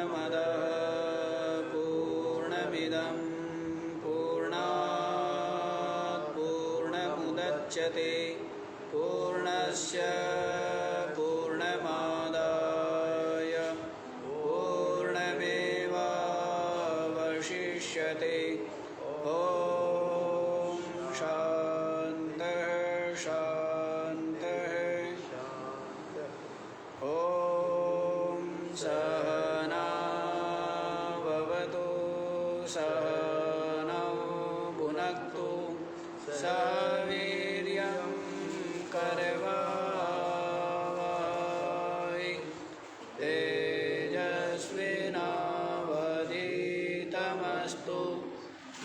पूर्णमदः पूर्णमिदं पूर्णात् पूर्णमुदच्यते पूर्णस्य पूर्णमादाय पूर्णमेवावशिष्यते। ॐ शान्तः शान्तः। ॐ सहना भवतु सहनौ भुनक्तु सह वीर्यं करवावहै तेजस्विनावधीतमस्तु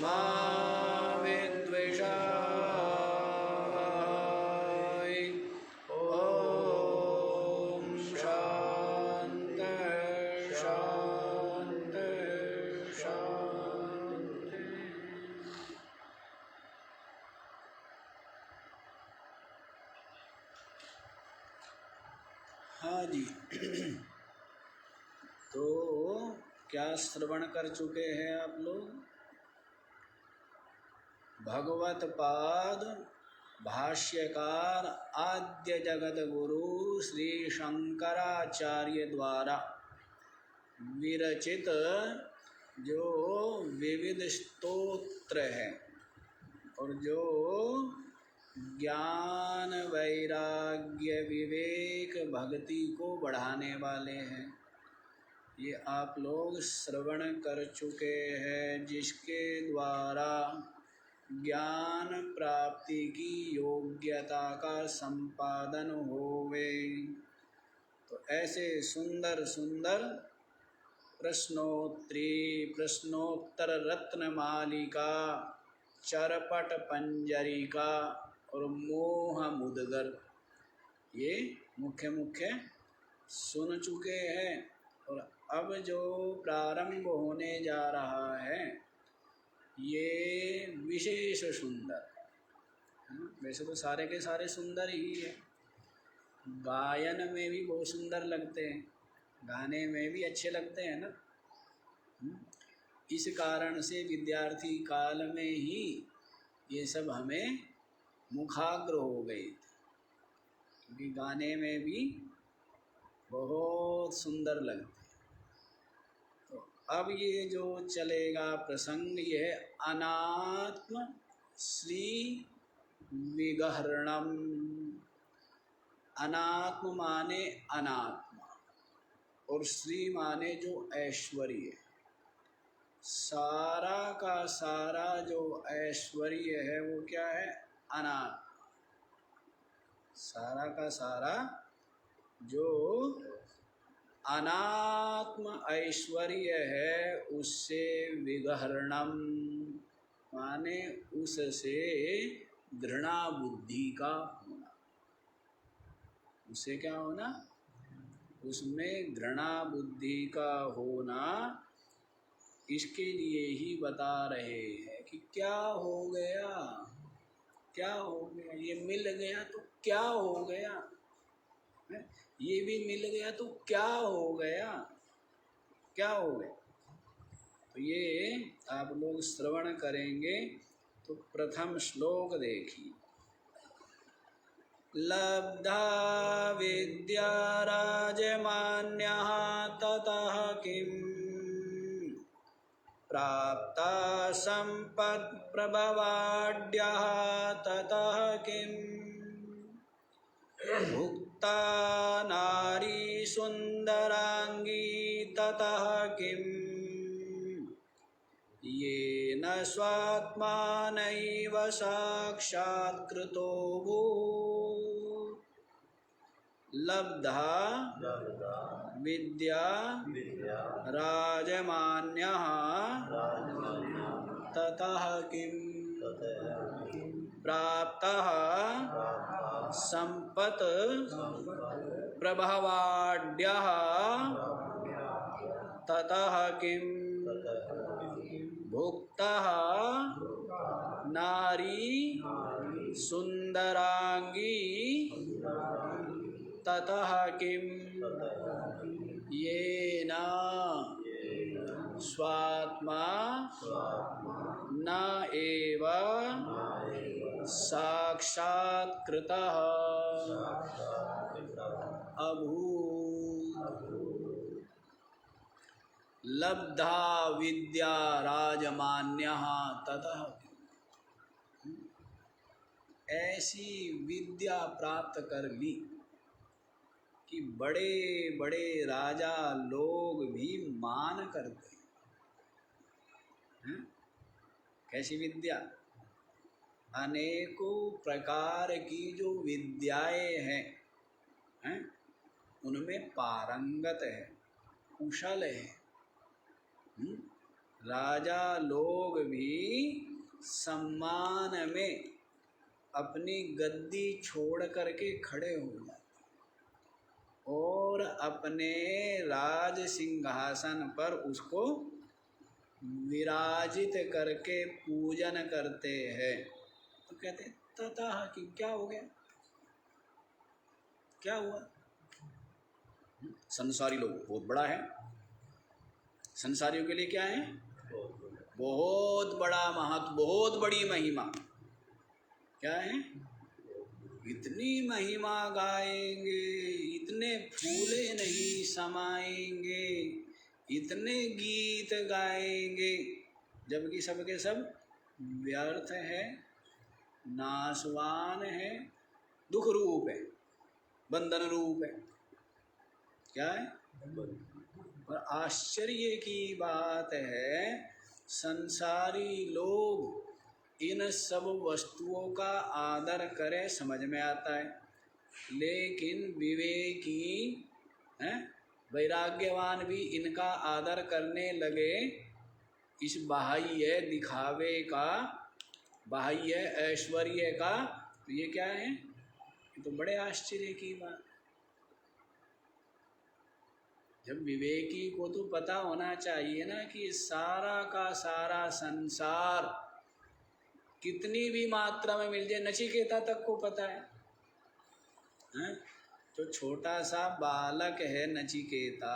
मा विद्विषावहै। ॐ शान्तः शान्तः शान्तः। हाँ जी। तो क्या श्रवण कर चुके हैं आप लोग? भगवत पाद भाष्यकार आद्य जगत गुरु श्री शंकराचार्य द्वारा विरचित जो विविध स्तोत्र है और जो ज्ञान वैराग्य विवेक भक्ति को बढ़ाने वाले हैं, ये आप लोग श्रवण कर चुके हैं, जिसके द्वारा ज्ञान प्राप्ति की योग्यता का संपादन होवे। तो ऐसे सुंदर सुंदर प्रश्नोत्तर रत्न मालिका, चरपट पंजरिका और मोह मुदगर, ये मुख्य मुख्य सुन चुके हैं। और अब जो प्रारंभ होने जा रहा है ये विशेष सुंदर है। वैसे तो सारे के सारे सुंदर ही है, गायन में भी बहुत सुंदर लगते हैं, गाने में भी अच्छे लगते हैं ना। इस कारण से विद्यार्थी काल में ही ये सब हमें मुखाग्र हो गए थे, क्योंकि गाने में भी बहुत सुंदर लगते। तो अब ये जो चलेगा प्रसंग, ये है अनात्म श्री विगहरणम। अनात्म माने अनात्मा और श्री माने जो ऐश्वर्य। सारा का सारा जो ऐश्वर्य है वो क्या है? अनात्मा। सारा का सारा जो अनात्म ऐश्वर्य है उससे विगहरणम माने उससे घृणा बुद्धि का होना। उससे क्या होना? उसमें घृणा बुद्धि का होना। इसके लिए ही बता रहे हैं कि क्या हो गया, क्या हो गया, ये मिल गया तो क्या हो गया, ये भी मिल गया तो क्या हो गया, क्या हो गया। तो ये आप लोग श्रवण करेंगे। तो प्रथम श्लोक देखिए। लब्धा विद्या राजमान्यः ततः किं प्राप्ता संपत् प्रभवाढ्यः ततः किं भुक्ता नारी सुंदरांगी ततः किं येन स्वात्मानैव साक्षात्कृतो भूत्। लब्धा विद्या राजमान्यः ततः किं प्राप्तः संपत् प्रभवाढ्यः ततः किं भुक्तः नारी सुंदरांगी ततः किं येन स्वात्मा न एव साक्षात्कृतः अभूत् लब्धा विद्या राजमान्यः ततः। ऐसी विद्या प्राप्त कर ली कि बड़े बड़े राजा लोग भी मान करते हैं। कैसी विद्या? अनेकों प्रकार की जो विद्याएं हैं, उनमें पारंगत है, कुशल है। राजा लोग भी सम्मान में अपनी गद्दी छोड़ करके खड़े हो जाते और अपने राज सिंहासन पर उसको विराजित करके पूजन करते हैं। तो कहते हैं ततः कि क्या हो गया, क्या हुआ? संसारी लोग बहुत बड़ा है, संसारियों के लिए क्या है? बहुत बड़ा महत्व, बहुत बड़ी महिमा। क्या है? इतनी महिमा गाएंगे, इतने फूले नहीं समाएंगे, इतने गीत गाएंगे, जबकि सबके सब व्यर्थ है, नाशवान है, दुख रूप है, बंधन रूप है। क्या है? और आश्चर्य की बात है, संसारी लोग इन सब वस्तुओं का आदर करें समझ में आता है, लेकिन विवेकी वैराग्यवान भी इनका आदर करने लगे इस बाह्य दिखावे का, बाह्य ऐश्वर्य का। तो ये क्या है? ये तो बड़े आश्चर्य की बात। जब विवेकी को तो पता होना चाहिए ना कि सारा का सारा संसार कितनी भी मात्रा में मिल जाए, नचिकेता तक को पता है, तो छोटा सा बालक है नचिकेता,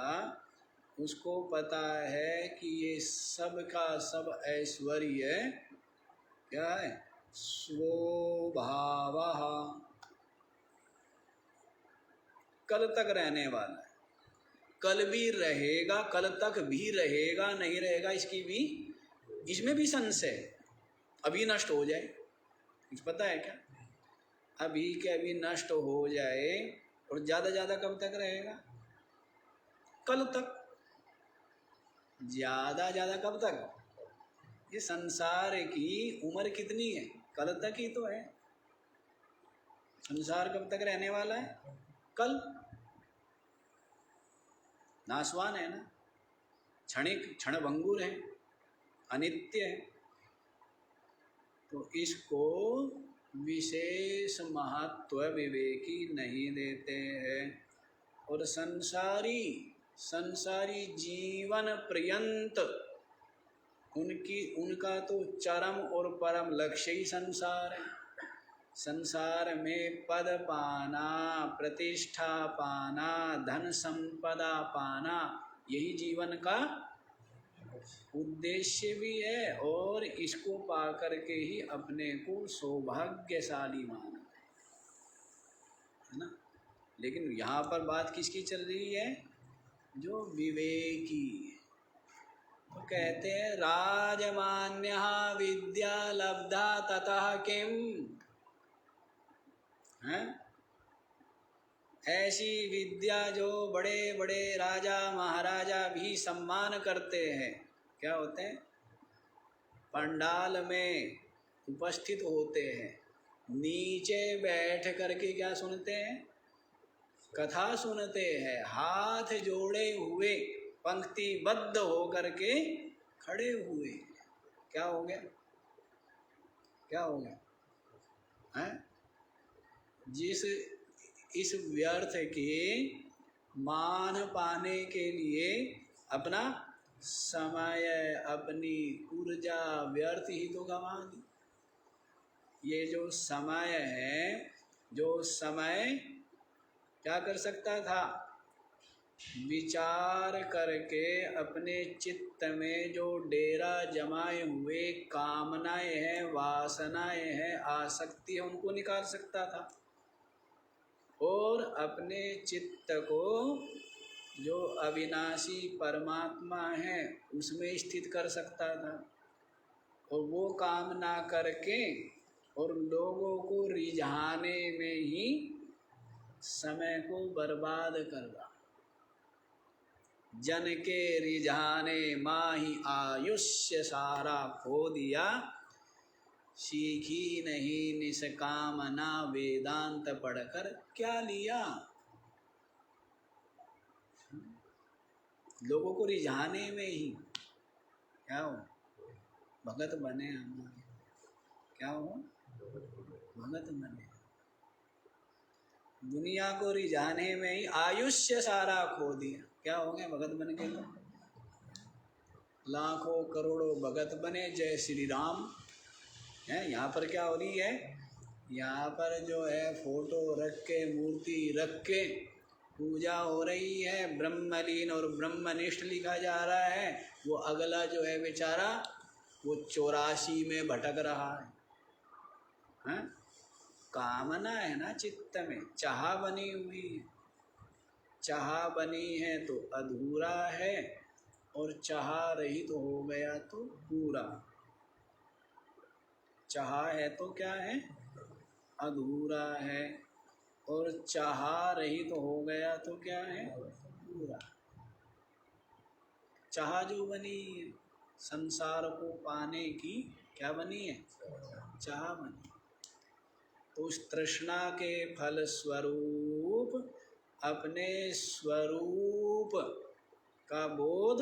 उसको पता है कि ये सब का सब ऐश्वर्य क्या है? स्वभावः, कल तक रहने वाला है, कल भी रहेगा, कल तक भी रहेगा, नहीं रहेगा इसकी भी, इसमें भी संशय। अभी नष्ट हो जाए, कुछ पता है क्या? अभी के अभी नष्ट हो जाए और ज़्यादा ज़्यादा कब तक रहेगा? कल तक। ज़्यादा ज़्यादा कब तक? ये संसार की उम्र कितनी है? कल तक ही तो है। संसार कब तक रहने वाला है? कल। नाशवान है ना, क्षणिक, क्षणभंगुर है, अनित्य है। तो इसको विशेष महत्व विवेकी नहीं देते हैं और संसारी जीवन पर्यंत उनका तो चरम और परम लक्ष्य ही संसार है। संसार में पद पाना, प्रतिष्ठा पाना, धन संपदा पाना, यही जीवन का उद्देश्य भी है और इसको पाकर के ही अपने को सौभाग्यशाली माना है ना। लेकिन यहाँ पर बात किसकी चल रही है? जो विवेकी। तो कहते हैं राजमान्यः विद्या लब्धा ततः किम, है ऐसी विद्या जो बड़े बड़े राजा महाराजा भी सम्मान करते हैं। क्या होते हैं? पंडाल में उपस्थित होते हैं, नीचे बैठ करके क्या सुनते हैं? कथा सुनते हैं, हाथ जोड़े हुए पंक्तिबद्ध हो करके खड़े हुए। क्या हो गया? क्या हो गया? हैं? जिस इस व्यर्थ के मान पाने के लिए अपना समय, अपनी ऊर्जा व्यर्थ ही तो गंवा दी। ये जो समय है, जो समय क्या कर सकता था? विचार करके अपने चित्त में जो डेरा जमाए हुए कामनाएं हैं, वासनाएं हैं, आसक्ति है, उनको निकाल सकता था और अपने चित्त को जो अविनाशी परमात्मा है उसमें स्थित कर सकता था। और वो काम ना करके और लोगों को रिझाने में ही समय को बर्बाद कर रहा। जन के रिझाने माही आयुष्य सारा खो दिया, सीखी नहीं निष्कामना वेदांत पढ़कर क्या लिया। लोगों को रिझाने में ही क्या हो, भगत बने हमारे, क्या हो, भगत बने। दुनिया को रिझाने में ही आयुष्य सारा खो दिया, क्या हो गए भगत बन के। तो लाखों करोड़ों भगत बने, जय श्री राम है। यहाँ पर क्या हो रही है, यहाँ पर जो है फोटो रख के, मूर्ति रख के पूजा हो रही है, ब्रह्मलीन और ब्रह्मनिष्ठ लिखा जा रहा है। वो अगला जो है बेचारा वो 84 में भटक रहा है। कामना है ना चित्त में, चाह बनी हुई है। चाह बनी है तो अधूरा है और चाह रहित तो हो गया तो पूरा। चाह है तो क्या है, अधूरा है, और चाह रहित तो हो गया तो क्या है, पूरा। चाह जो बनी है संसार को पाने की, क्या बनी है, चाह बनी। तो उस तृष्णा के फल स्वरूप अपने स्वरूप का बोध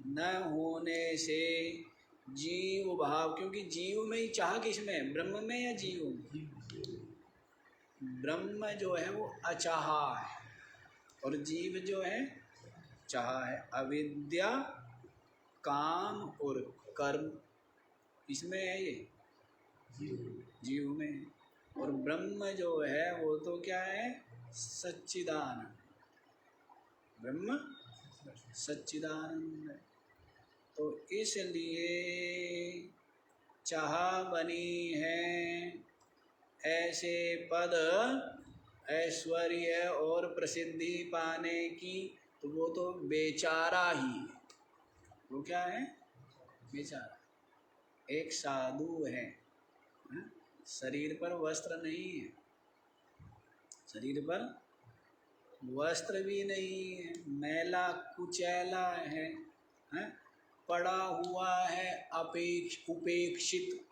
न होने से जीव भाव, क्योंकि जीव में ही चाह किसमें है, ब्रह्म में या जीव में। ब्रह्म जो है वो अचाहा है और जीव जो है चाह है। अविद्या, काम और कर्म इसमें है, ये जीव में है। और ब्रह्म जो है वो तो क्या है, सच्चिदानंद। ब्रह्म सच्चिदानंद है। तो इसलिए चाह बनी है ऐसे पद, ऐश्वर्य और प्रसिद्धि पाने की, तो वो तो बेचारा ही है। वो क्या है, बेचारा। एक साधु है, शरीर पर वस्त्र नहीं है, शरीर पर वस्त्र भी नहीं है, मैला कुचैला है, पड़ा हुआ है, उपेक्षित,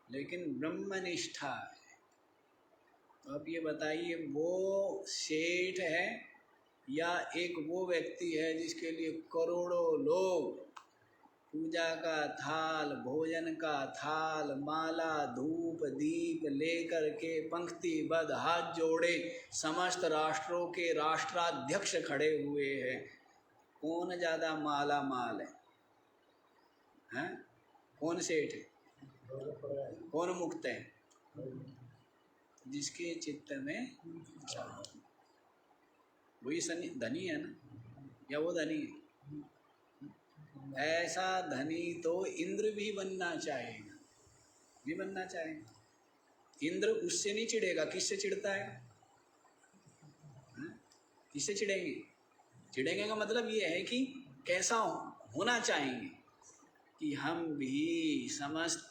लेकिन ब्रह्मनिष्ठा है। तो अब ये बताइए, वो सेठ है या एक वो व्यक्ति है जिसके लिए करोड़ों लोग पूजा का थाल, भोजन का थाल, माला, धूप, दीप लेकर के पंक्तिबद्ध हाथ जोड़े समस्त राष्ट्रों के राष्ट्राध्यक्ष खड़े हुए हैं। कौन ज़्यादा माला माल है, हैं? कौन सेठ है, कौन मुक्त है? जिसके चित्त में चाह, वही धनी है ना, या वो धनी है? ऐसा धनी तो इंद्र भी बनना चाहेगा, भी बनना चाहेगा। इंद्र उससे नहीं चिढ़ेगा, किससे चिढ़ता है, किससे चिढ़ेंगे? चिढ़ेंगे का मतलब ये है कि कैसा होना चाहेंगे कि हम भी समस्त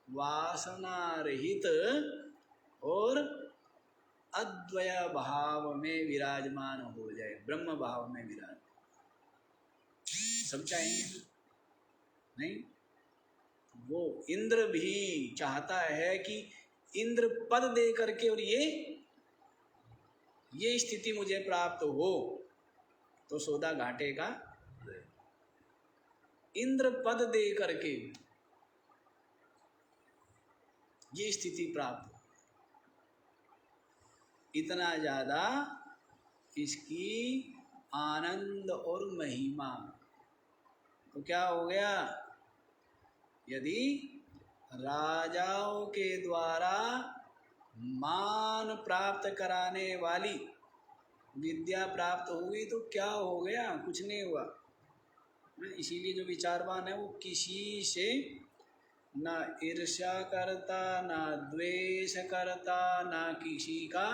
वासना रहित और अद्वय भाव में विराजमान हो जाए, ब्रह्म भाव में विराज। सब चाहेंगे नहीं? वो इंद्र भी चाहता है कि इंद्र पद दे करके और ये स्थिति मुझे प्राप्त हो तो सौदा घाटे का। इंद्र पद दे करके ये स्थिति प्राप्त हो, इतना ज्यादा इसकी आनंद और महिमा। तो क्या हो गया, यदि राजाओं के द्वारा मान प्राप्त कराने वाली विद्या प्राप्त हो गई तो क्या हो गया, कुछ नहीं हुआ। इसीलिए जो विचारवान है वो किसी से ना ईर्ष्या करता, ना द्वेष करता, ना किसी का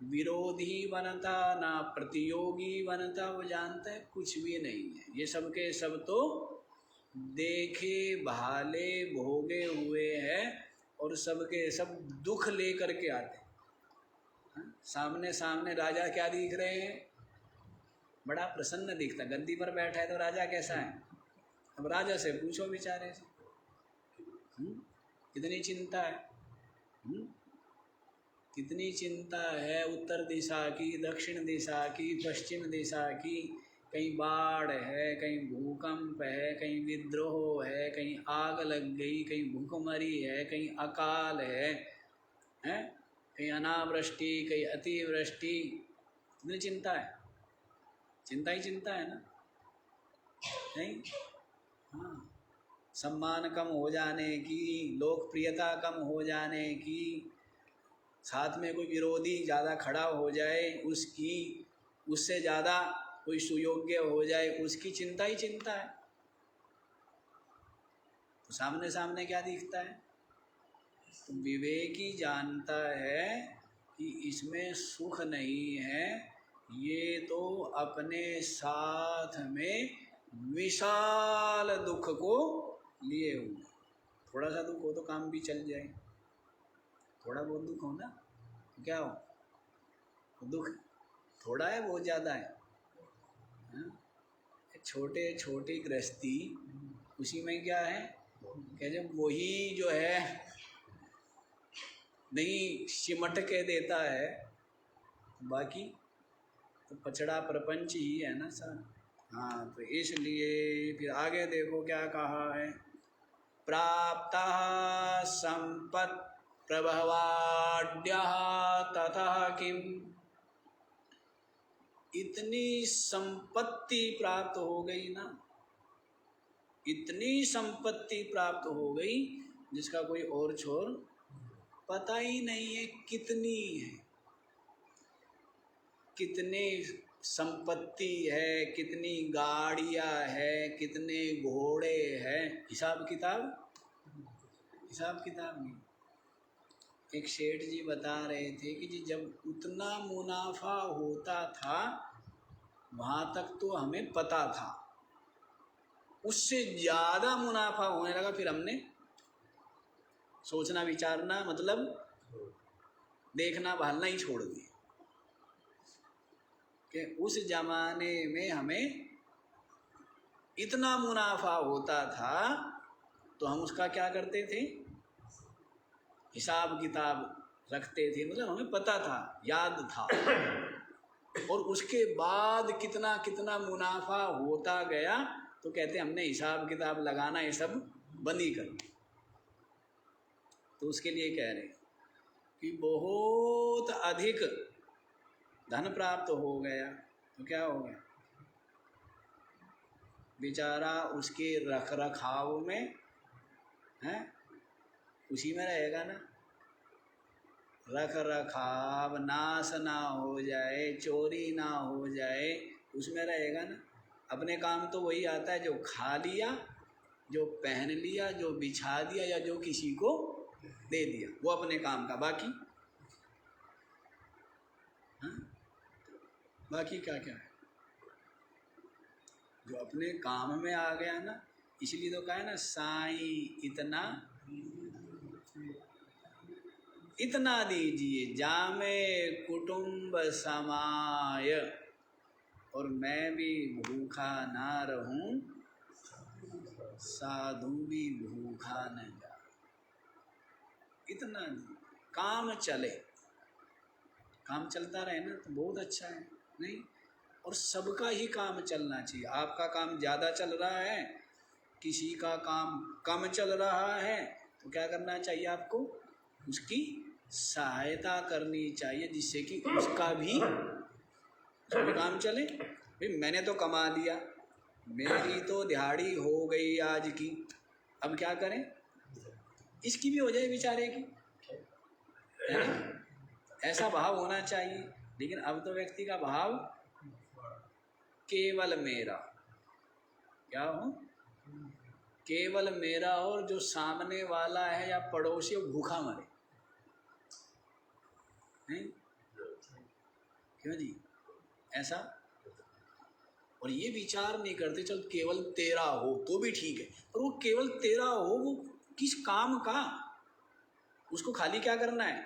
विरोधी बनता, ना प्रतियोगी बनता। वो जानता है कुछ भी नहीं है, ये सब के सब तो देखे भाले भोगे हुए हैं और सबके सब दुख लेकर के आते। सामने सामने राजा क्या दिख रहे हैं, बड़ा प्रसन्न दिखता, गद्दी पर बैठा है तो राजा कैसा है। अब राजा से पूछो बेचारे से, कितनी चिंता है, कितनी चिंता है उत्तर दिशा की, दक्षिण दिशा की, पश्चिम दिशा की। कहीं बाढ़ है, कहीं भूकंप है, कहीं विद्रोह है, कहीं आग लग गई, कहीं भूखमरी है, कहीं अकाल है, कहीं अनावृष्टि, कहीं अतिवृष्टि। कितनी चिंता है, चिंता ही चिंता है ना, नहीं? हाँ, सम्मान कम हो जाने की, लोकप्रियता कम हो जाने की, साथ में कोई विरोधी ज़्यादा खड़ा हो जाए उसकी, उससे ज़्यादा कोई सुयोग्य हो जाए उसकी चिंता ही चिंता है। तो सामने सामने क्या दिखता है, तो विवेकी जानता है कि इसमें सुख नहीं है, ये तो अपने साथ में विशाल दुख को लिए हुए। थोड़ा सा दुख हो तो काम भी चल जाए, थोड़ा बहुत दुख हो ना, क्या हो, दुख थोड़ा है बहुत ज़्यादा है। छोटे छोटी गृहस्थी, उसी में क्या है कि जब वही जो है नहीं सिमट के देता है, बाकी तो पचड़ा प्रपंच ही है ना सर। हाँ, तो इसलिए फिर आगे देखो क्या कहा है, प्राप्ता संपत् प्रभवाड्यः ततः किम। इतनी संपत्ति प्राप्त हो गई ना, इतनी संपत्ति प्राप्त हो गई जिसका कोई और छोर पता ही नहीं है कितनी है, कितने संपत्ति है, कितनी गाड़ियां है, कितने घोड़े हैं, हिसाब किताब नहीं। एक सेठ जी बता रहे थे कि जी जब उतना मुनाफा होता था वहाँ तक तो हमें पता था, उससे ज़्यादा मुनाफा होने लगा फिर हमने सोचना विचारना मतलब देखना भालना ही छोड़ दिया। कि उस जमाने में हमें इतना मुनाफा होता था तो हम उसका क्या करते थे, हिसाब किताब रखते थे, मतलब हमें पता था, याद था। और उसके बाद कितना कितना मुनाफा होता गया तो कहते हमने हिसाब किताब लगाना ये सब बंद ही कर। तो उसके लिए कह रहे कि बहुत अधिक धन प्राप्त हो गया तो क्या हो गया, बेचारा उसके रख रखाव में है, उसी में रहेगा ना। रख रखाव नाश ना हो जाए, चोरी ना हो जाए, उसमें रहेगा ना। अपने काम तो वही आता है जो खा लिया, जो पहन लिया, जो बिछा दिया या जो किसी को दे दिया, वो अपने काम का। बाकी बाकी क्या क्या है जो अपने काम में आ गया ना। इसलिए तो कहा है ना, साईं इतना दीजिए जामे कुटुंब समाय, और मैं भी भूखा ना रहूं, साधु भी भूखा न जाए। इतना काम चले, काम चलता रहे ना तो बहुत अच्छा है, नहीं? और सबका ही काम चलना चाहिए। आपका काम ज़्यादा चल रहा है, किसी का काम कम चल रहा है, तो क्या करना चाहिए आपको, उसकी सहायता करनी चाहिए जिससे कि उसका भी काम चले। भाई मैंने तो कमा लिया, मेरी तो दिहाड़ी हो गई आज की, अब क्या करें, इसकी भी हो जाए बेचारे की, है ना? ऐसा भाव होना चाहिए। लेकिन अब तो व्यक्ति का भाव केवल मेरा, क्या हो, केवल मेरा, और जो सामने वाला है या पड़ोसी वो भूखा मरे, नहीं? क्यों जी ऐसा? और ये विचार नहीं करते चल केवल तेरा हो तो भी ठीक है, पर वो केवल तेरा हो वो किस काम का? उसको खाली क्या करना है?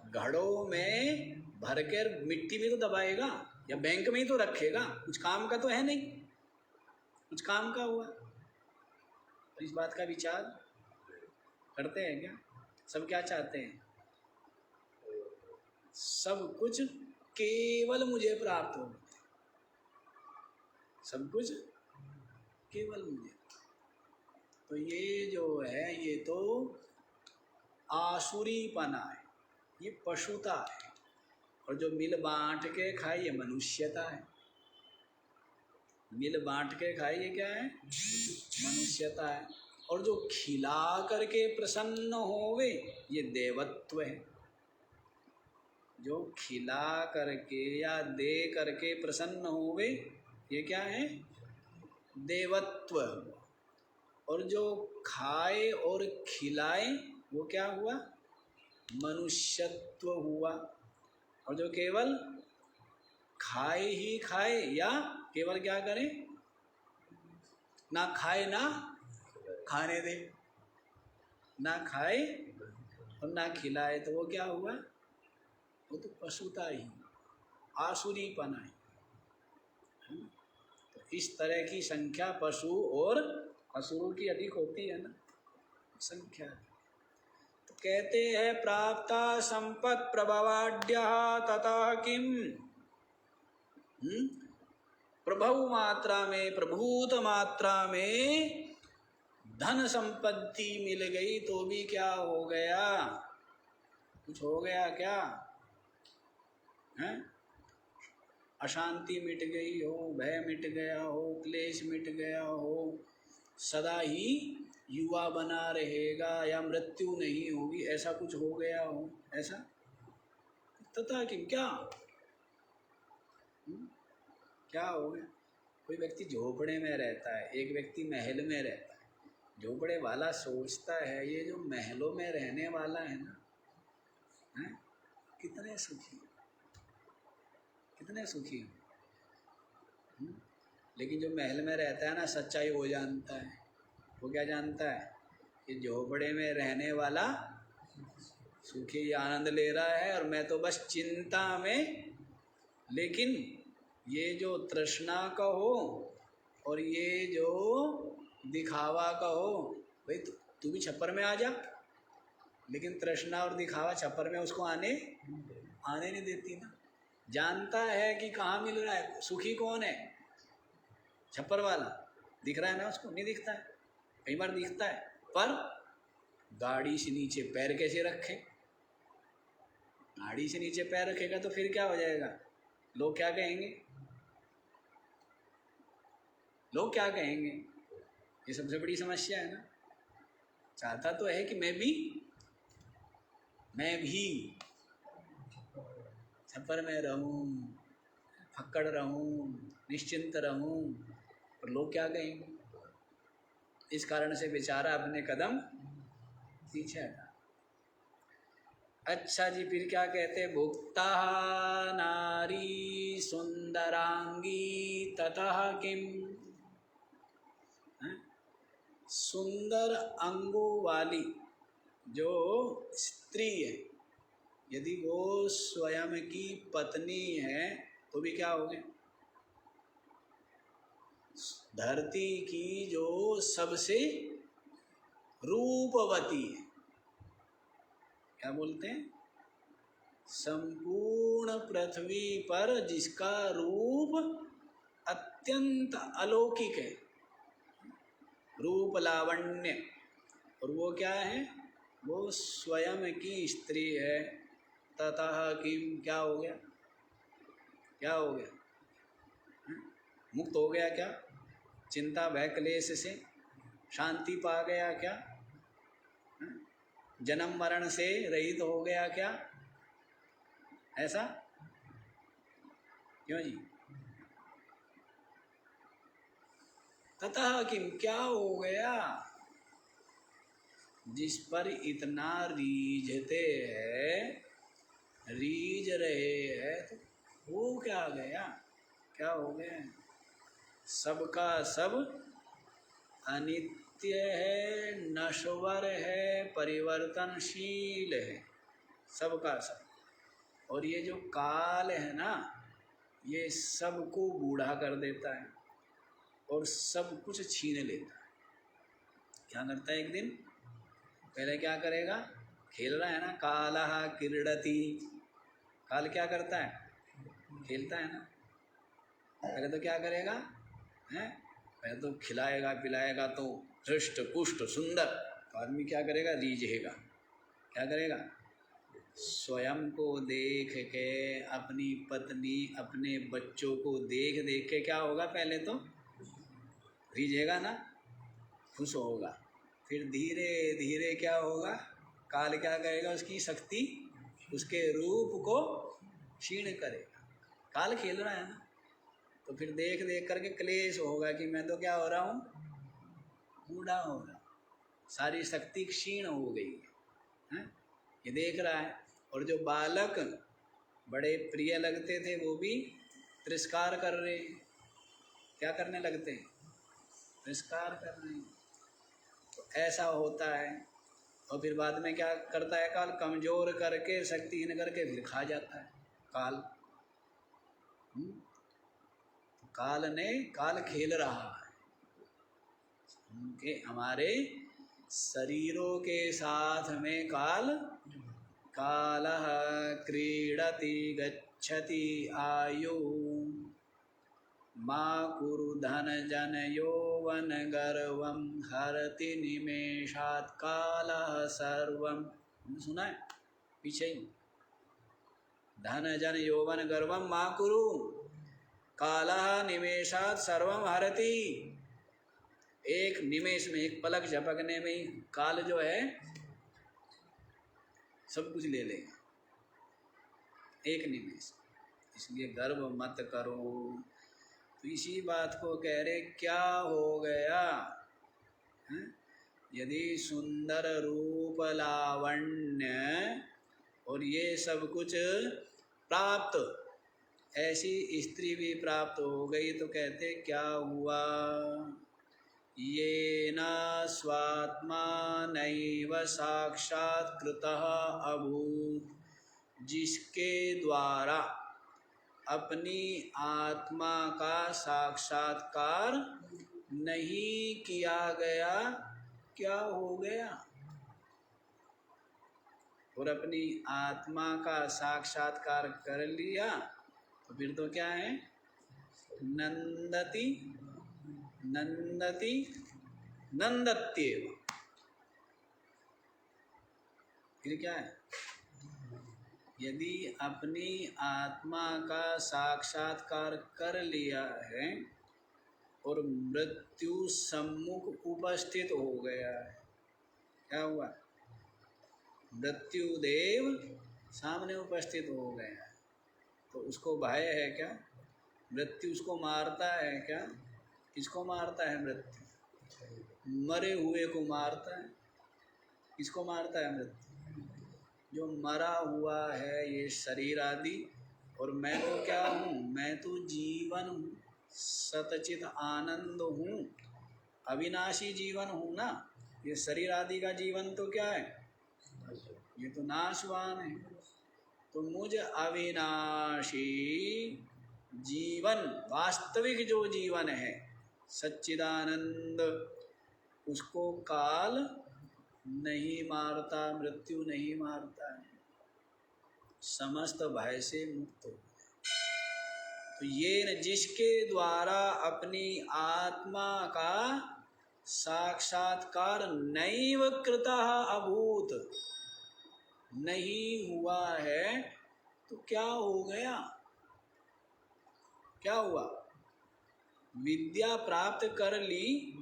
घड़ों में भरकर मिट्टी में तो दबाएगा या बैंक में ही तो रखेगा, कुछ काम का तो है नहीं, कुछ काम का हुआ। तो इस बात का विचार करते हैं क्या? सब क्या चाहते हैं? सब कुछ केवल मुझे प्राप्त हो, सब कुछ केवल मुझे। तो ये जो है ये तो आसुरीपना है, ये पशुता है, और जो मिल बांट के खाए ये मनुष्यता है। मिल बांट के खाए ये क्या है? मनुष्यता है। और जो खिला करके प्रसन्न होवे ये देवत्व है। जो खिला करके या दे करके प्रसन्न होवे ये क्या है? देवत्व। और जो खाए और खिलाए वो क्या हुआ? मनुष्यत्व हुआ। और जो केवल खाए ही खाए या केवल क्या करे? ना खाए ना खाने दे, ना खाए और ना खिलाए, तो वो क्या हुआ? वो तो पशुता ही, आसुरीपना ही। तो इस तरह की संख्या पशु और असुरों की अधिक होती है ना संख्या। तो कहते हैं प्राप्ता संपत् प्रभवाढ्य ततः किम, प्रभु मात्रा में, प्रभूत मात्रा में धन संपत्ति मिल गई तो भी क्या हो गया? कुछ हो गया क्या है? अशांति मिट गई हो, भय मिट गया हो, क्लेश मिट गया हो, सदा ही युवा बना रहेगा या मृत्यु नहीं होगी, ऐसा कुछ हो गया हो, ऐसा? तथा कि क्या क्या हो गया? कोई व्यक्ति झोपड़े में रहता है, एक व्यक्ति महल में रहता है। झोपड़े वाला सोचता है ये जो महलों में रहने वाला है ना, है कितने सुखी, कितने सुखी हो। लेकिन जो महल में रहता है ना सच्चाई वो जानता है। वो क्या जानता है? कि झोपड़े में रहने वाला सुखी आनंद ले रहा है और मैं तो बस चिंता में। लेकिन ये जो तृष्णा का हो और ये जो दिखावा का हो, भाई तू भी छप्पर में आ जा, लेकिन तृष्णा और दिखावा छप्पर में उसको आने नहीं देती ना। जानता है कि कहाँ मिल रहा है, सुखी कौन है? छप्पर वाला। दिख रहा है ना उसको? नहीं दिखता है, कई बार दिखता है, पर गाड़ी से नीचे पैर कैसे रखे? गाड़ी से नीचे पैर रखेगा तो फिर क्या हो जाएगा? लोग क्या कहेंगे? लोग क्या कहेंगे? ये सबसे बड़ी समस्या है ना। चाहता तो है कि मैं भी छप्पर में रहूं, फक्कड़ रहूं, निश्चिंत रहूं, पर लोग क्या कहेंगे? इस कारण से बेचारा अपने कदम पीछे हटा। अच्छा जी, फिर क्या कहते? भुक्ता नारी सुंदरांगी ततः किम, सुंदर अंगों वाली जो स्त्री है, यदि वो स्वयं की पत्नी है तो भी क्या हो गया? धरती की जो सबसे रूपवती है, क्या बोलते हैं? संपूर्ण पृथ्वी पर जिसका रूप अत्यंत अलौकिक है, रूप लावण्य, और वो क्या है? वो स्वयं की स्त्री है। ततः किम, क्या हो गया? क्या हो गया? मुक्त हो गया क्या? चिंता भय क्लेश से शांति पा गया क्या? जन्म मरण से रहित हो गया क्या? ऐसा क्यों जी? ततः किम, क्या हो गया? जिस पर इतना रीझते हैं, रीझ रहे हैं, तो हो क्या गया? क्या हो गया? सबका सब अनित्य है, नश्वर है, परिवर्तनशील है, सबका सब। और ये जो काल है ना, ये सबको बूढ़ा कर देता है और सब कुछ छीन लेता है। क्या करता है? एक दिन पहले क्या करेगा? खेल रहा है ना, कालः क्रीडति। काल क्या करता है? खेलता है ना। पहले तो क्या करेगा? हैं? पहले तो खिलाएगा पिलाएगा तो हृष्ट पुष्ट सुंदर, तो आदमी क्या करेगा? रीझेगा। क्या करेगा? स्वयं को देख के, अपनी पत्नी अपने बच्चों को देख देख के क्या होगा? पहले तो रीझेगा ना, खुश होगा। फिर धीरे धीरे क्या होगा? काल क्या करेगा? उसकी शक्ति, उसके रूप को क्षीण करेगा। काल खेल रहा है ना, तो फिर देख देख करके क्लेश होगा कि मैं तो क्या हो रहा हूँ? बूढ़ा हो रहा हूँ, सारी शक्ति क्षीण हो गई है। ये देख रहा है। और जो बालक बड़े प्रिय लगते थे वो भी तिरस्कार कर रहे हैं। क्या करने लगते हैं? तिरस्कार कर रहे हैं। तो ऐसा होता है। और फिर बाद में क्या करता है काल? कमजोर करके, शक्तिहीन करके फिर खा जाता है काल। काल खेल रहा है उनके, हमारे शरीरों के साथ में कालः क्रीडति गच्छति आयु मा कुरु धन जन यौवन गर्वं हरति निमेषात् कालः सर्वं। सुना है पीछे ही? धन जन यौवन गर्वं मा कुरु कालः निमेषात् सर्वं हरति। एक निमेष में, एक पलक झपकने में ही काल जो है सब कुछ ले लेगा, एक निमेष। इसलिए गर्व मत करो। तो इसी बात को कह रहे, क्या हो गया? यदि सुंदर रूप लावण्य और ये सब कुछ प्राप्त, ऐसी स्त्री भी प्राप्त हो गई, तो कहते क्या हुआ? येन स्वात्मानैव साक्षात्कृतः अभूत्, जिसके द्वारा अपनी आत्मा का साक्षात्कार नहीं किया गया, क्या हो गया? और अपनी आत्मा का साक्षात्कार कर लिया तो फिर तो क्या है? नंदति नंदति नंदत्येव। फिर क्या है? यदि अपनी आत्मा का साक्षात्कार कर लिया है और मृत्यु सम्मुख उपस्थित हो गया है, क्या हुआ? मृत्युदेव सामने उपस्थित हो गया है, तो उसको भय है क्या? मृत्यु उसको मारता है क्या? किसको मारता है मृत्यु? मरे हुए को मारता है। किसको मारता है मृत्यु? जो मरा हुआ है ये शरीर आदि। और मैं तो क्या हूँ? मैं तो जीवन हूँ, सतचित आनंद हूँ, अविनाशी जीवन हूँ ना। ये शरीर आदि का जीवन तो क्या है? ये तो नाशवान है। तो मुझ अविनाशी जीवन, वास्तविक जो जीवन है सच्चिदानंद, उसको काल नहीं मारता, मृत्यु नहीं मारता है, समस्त भय से मुक्त हो। तो ये जिसके द्वारा अपनी आत्मा का साक्षात्कार नैव कृतः अभूत, नहीं हुआ है, तो क्या हो गया? क्या हुआ? विद्या प्राप्त कर ली,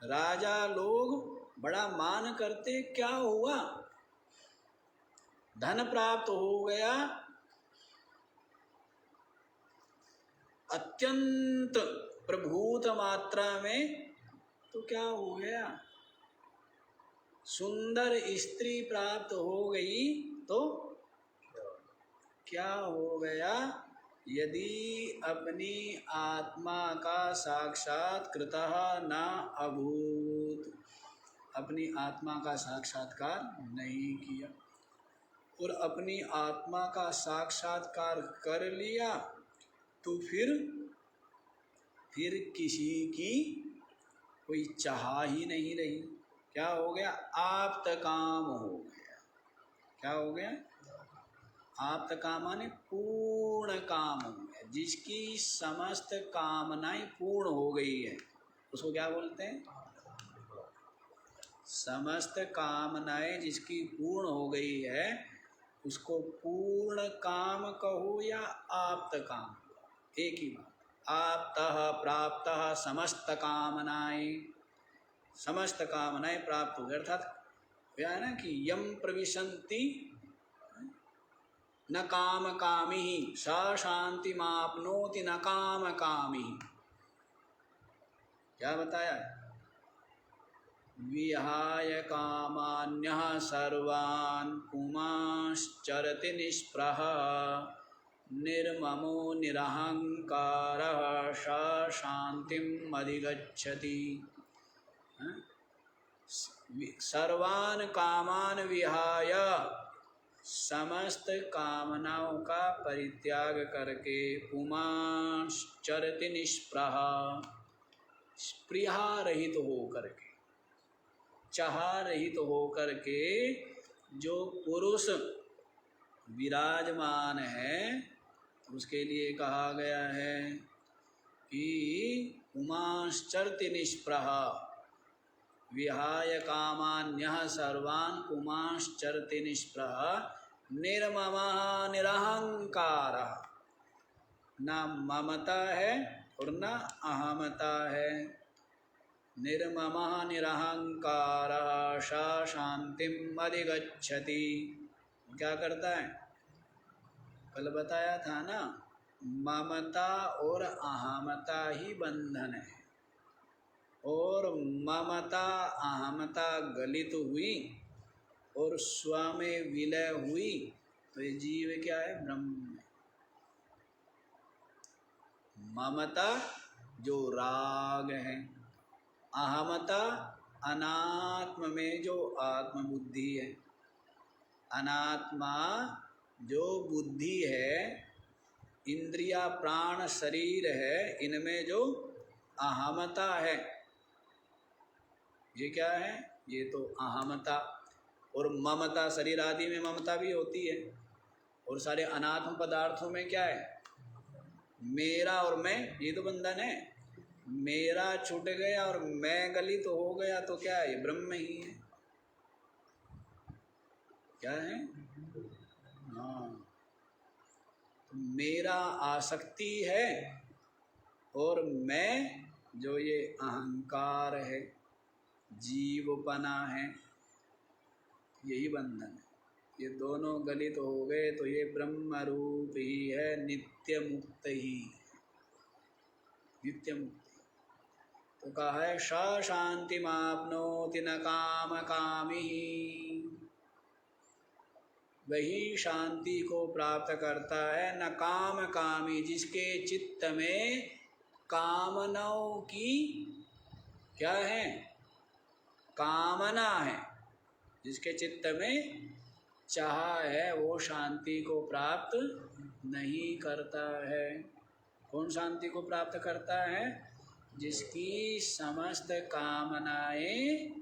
राजा लोग बड़ा मान करते, क्या हुआ? धन प्राप्त हो गया, अत्यंत प्रभूत मात्रा में, तो क्या हो गया? सुंदर स्त्री प्राप्त हो गई तो क्या हो गया? यदि अपनी आत्मा का साक्षात्कृतः न अभूत, अपनी आत्मा का साक्षात्कार नहीं किया और अपनी आत्मा का साक्षात्कार कर लिया तो फिर किसी की कोई चाह ही नहीं रही। क्या हो गया? आप्त काम हो गया। क्या हो गया? आप्त काम माने पूर्ण काम हो गया, जिसकी समस्त कामनाएं पूर्ण हो गई है उसको क्या बोलते हैं? समस्त कामनाएं जिसकी पूर्ण हो गई है उसको पूर्ण काम कहो या आप्त काम, एक ही बात। आप्तः प्राप्तः समस्त कामनाएं, समस्त कामनाएं प्राप्त हो गई। अर्थात क्या है ना कि यम प्रविशन्ति न काम कामी सा शांति मापनोति न काम कामी। क्या बताया? विहाय कामान्यः सर्वान् पुमांश्चरति निष्प्रह निर्ममो निरहंकारः स शांतिम् अधिगच्छति। सर्वान् कामान विहाय, समस्त कामनाओं का परित्याग करके, पुमांश्चरति निष्प्रह, स्पृहा रहित हो करके, चाह रहित हो करके जो पुरुष विराजमान है उसके लिए कहा गया है कि पुमांश्चरति निष्प्रह विहाय कामान्यः सर्वान् पुमांश्चरति निष्प्रह निर्ममः निरहंकारः। न ममता है और न अहमता है। निर्ममः निरहंकारः स शांतिम् अधिगच्छति। क्या करता है? कल बताया था ना, ममता और अहमता ही बंधन है, और ममता अहमता गलित हुई और स्व में विलय हुई तो ये जीव क्या है? ब्रह्म। ममता जो राग है, अहमता अनात्म में जो आत्म बुद्धि है, अनात्मा जो बुद्धि है, इंद्रिया प्राण शरीर है, इनमें जो अहमता है, ये क्या है? ये तो अहमता। और ममता, शरीर आदि में ममता भी होती है। और सारे अनात्म पदार्थों में क्या है? मेरा और मैं, ये तो बंधन है। मेरा छूट गया और मैं गलित तो हो गया तो क्या है? ब्रह्म ही है। क्या है? हाँ, तो मेरा आसक्ति है और मैं जो ये अहंकार है, जीवपना है, यही बंधन है। ये दोनों गलित हो गए तो ये ब्रह्म रूप ही है, नित्य मुक्त ही, नित्य मुक्त। तो कहा है स शांति मापनोति न काम कामी, वही शांति को प्राप्त करता है। न काम कामी, जिसके चित्त में कामनाओं की क्या है? कामना है। जिसके चित्त में चाह है वो शांति को प्राप्त नहीं करता है। कौन शांति को प्राप्त करता है? जिसकी समस्त कामनाएं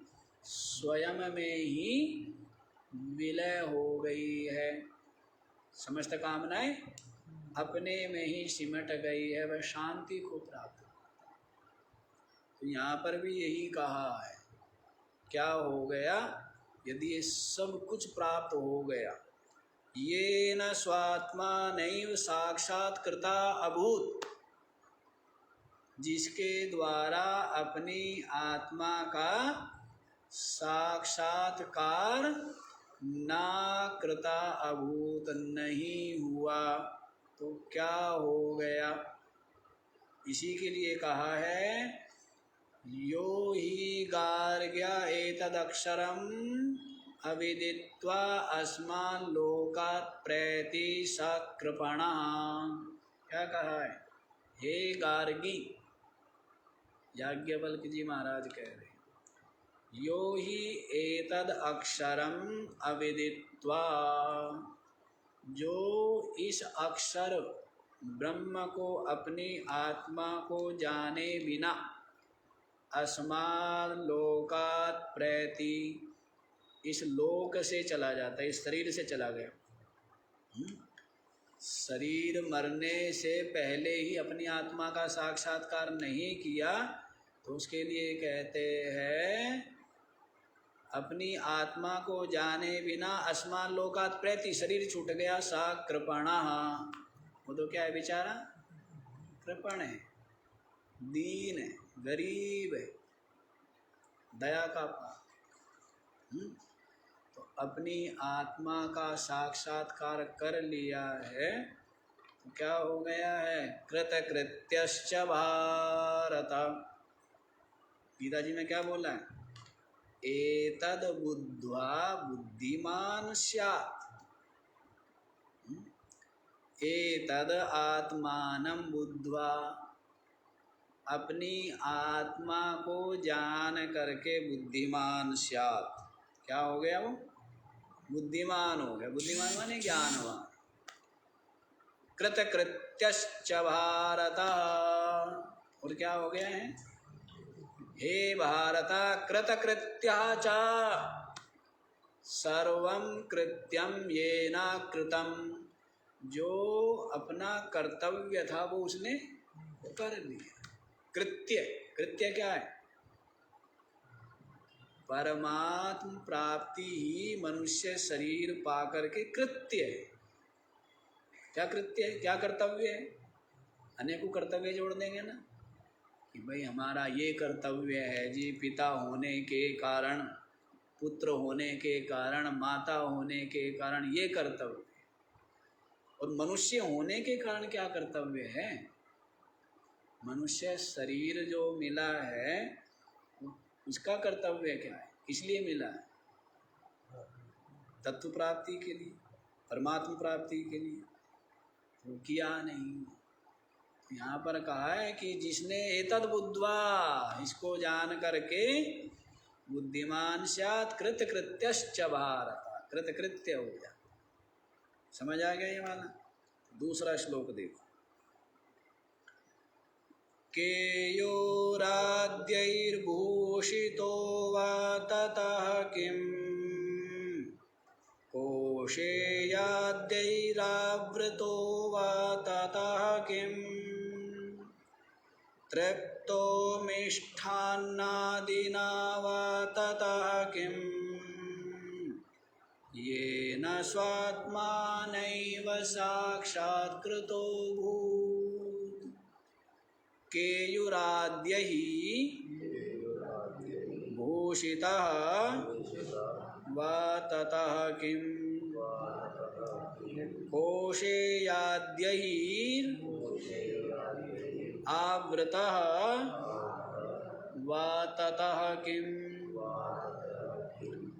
स्वयं में ही विलय हो गई है, समस्त कामनाएं अपने में ही सिमट गई है, वह शांति को प्राप्त। तो यहाँ पर भी यही कहा है। क्या हो गया? यदि ये सब कुछ प्राप्त हो गया, ये न स्वात्मा नैव साक्षात्कृता अभूत, जिसके द्वारा अपनी आत्मा का साक्षात्कार ना कृता अभूत नहीं हुआ, तो क्या हो गया? इसी के लिए कहा है यो ही गार्ग्य एतदक्षरम अविदित्वा अस्मान् लोकात् प्रैति सकृपणः। क्या कहा है? हे गार्गी, याज्ञवल्क्य जी महाराज कह रहे हैं, यो ही एतद अक्षरम अविदित्वा, जो इस अक्षर ब्रह्म को, अपनी आत्मा को जाने बिना अस्मान् लोकात् प्रैति, इस लोक से चला जाता है, इस शरीर से चला गया। शरीर मरने से पहले ही अपनी आत्मा का साक्षात्कार नहीं किया तो उसके लिए कहते हैं अपनी आत्मा को जाने बिना अस्मान लोकात् प्रैति, शरीर छूट गया, सा कृपणः, वो तो क्या है बेचारा? कृपण है, दीन है, गरीब है, दया का पात्र। तो अपनी आत्मा का साक्षात्कार कर लिया है तो क्या हो गया है? कृतकृत्यश्च भारत। गीता जी में क्या बोला है? एतद बुद्ध्वा बुद्धिमान स्यात्। एतद आत्मानं बुद्ध्वा, अपनी आत्मा को जान करके बुद्धिमान स्यात्। क्या हो गया? वो बुद्धिमान हो गया। बुद्धिमान माने ज्ञानवान। कृतकृत्यश्च भारत, और क्या हो गया है? हे भारत कृतकृत्यः च सर्वं कृत्यं येन कृतं, जो अपना कर्तव्य था वो उसने कर लिया। कृत्य, कृत्य क्या है? परमात्म प्राप्ति ही मनुष्य शरीर पा करके कृत्य है। क्या कृत्य है? क्या कर्तव्य है? अनेकों कर्तव्य जोड़ देंगे ना कि भाई हमारा ये कर्तव्य है जी, पिता होने के कारण, पुत्र होने के कारण, माता होने के कारण ये कर्तव्य। और मनुष्य होने के कारण क्या कर्तव्य है? मनुष्य शरीर जो मिला है उसका कर्तव्य क्या है? इसलिए मिला है तत्व प्राप्ति के लिए, परमात्मा प्राप्ति के लिए। वो किया नहीं। यहाँ पर कहा है कि जिसने एतद बुद्ध्वा, इसको जान करके बुद्धिमान स्यात् कृतकृत्यश्च भारत, कृतकृत्य हो गया। समझ आ गया ये वाला? दूसरा श्लोक देखो। केयोराद्यैर्भूषितो वा ततः किं, कोशेयाद्यैरावृतो वा ततः किं, तृप्तो मिष्ठान्नादिना वा ततः किं, येन स्वात्मानैव साक्षात्कृतो भूत्। केयुराद्यैः भूषितः वा ततः किं, कोशेयाद्यैः आवृतः वा ततः किं,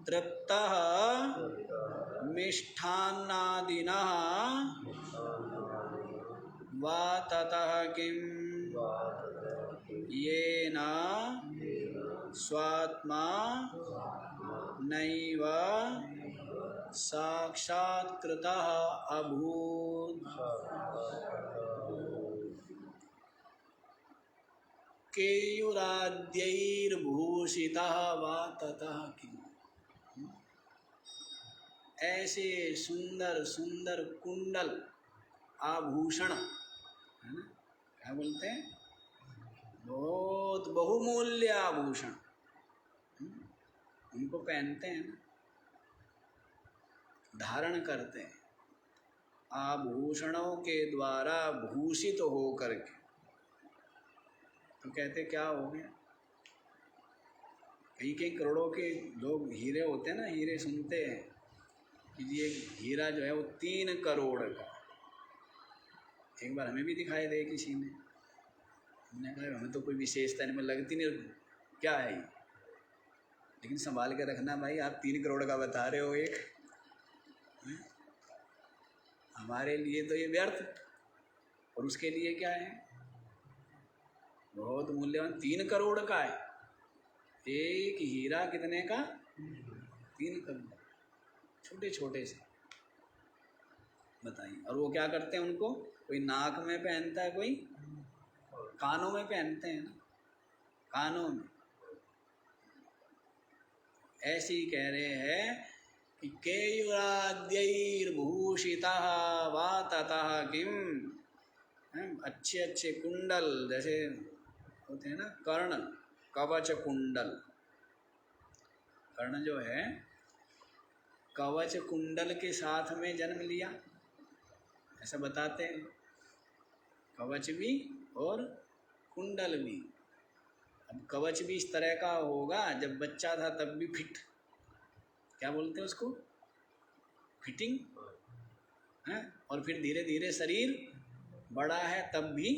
तृप्तः मिष्ठान्नादिनः वा ततः किं, येन स्वात्मा नैव साक्षात्कृतः अभूत्। केयुराद्यैर्भूषितः वा ततः किं, ऐसे सुंदर सुंदर कुंडल आभूषण है ना, क्या बोलते हैं, बहुत बहुमूल्य आभूषण उनको पहनते हैं ना, धारण करते हैं। आभूषणों के द्वारा भूषित हो करके, तो कहते क्या हो गया? कई कई करोड़ों के लोग हीरे होते हैं ना, हीरे सुनते हैं कि ये हीरा जो है वो 3 करोड़ का। एक बार हमें भी दिखाई दे किसी ने, हमने कहा हमें तो कोई विशेषता नहीं, में लगती नहीं, क्या है ये? लेकिन संभाल के रखना भाई, आप 3 करोड़ का बता रहे हो एक, हमारे लिए तो ये व्यर्थ, और उसके लिए क्या है बहुत मूल्यवान, 3 करोड़ का है एक हीरा। कितने का? 3 करोड़, छोटे छोटे से, बताइए। और वो क्या करते हैं, उनको कोई नाक में पहनता है, कोई कानों में पहनते हैं ना, कानों में। ऐसे ही कह रहे हैं कि केयुराद्यैर्भूषितः वा ततः किम, अच्छे अच्छे कुंडल जैसे होते हैं ना, कर्ण, कवच कुंडल, कर्ण जो है कवच कुंडल के साथ में जन्म लिया, ऐसा बताते हैं। कवच भी और कुंडल भी। अब कवच भी इस तरह का होगा, जब बच्चा था तब भी फिट, क्या बोलते हैं उसको, फिटिंग है, और फिर धीरे धीरे शरीर बड़ा है तब भी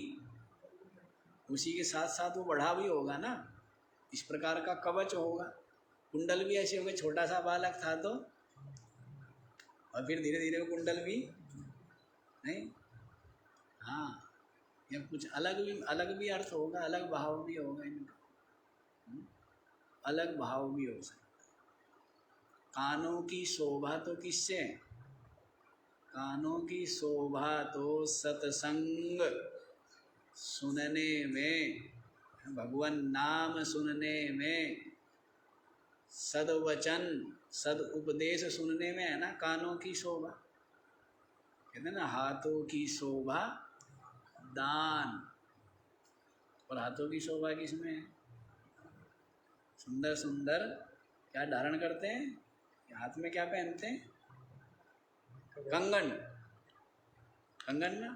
उसी के साथ साथ वो बढ़ा भी होगा ना, इस प्रकार का कवच होगा। कुंडल भी ऐसे होगा, छोटा सा बालक था तो, और फिर धीरे धीरे वो कुंडल भी नहीं, हाँ, या कुछ अलग भी अर्थ होगा, अलग भाव भी होगा इनका, अलग भाव भी हो सकता। कानों की शोभा तो किससे? कानों की शोभा तो सत्संग सुनने में, भगवान नाम सुनने में, सदवचन सद उपदेश सुनने में है ना, कानों की शोभा। कहते हैं ना, हाथों की शोभा दान, और हाथों की शोभा किसमें है? सुंदर सुंदर क्या धारण करते हैं, हाथ में क्या पहनते हैं? कंगन, कंगन ना,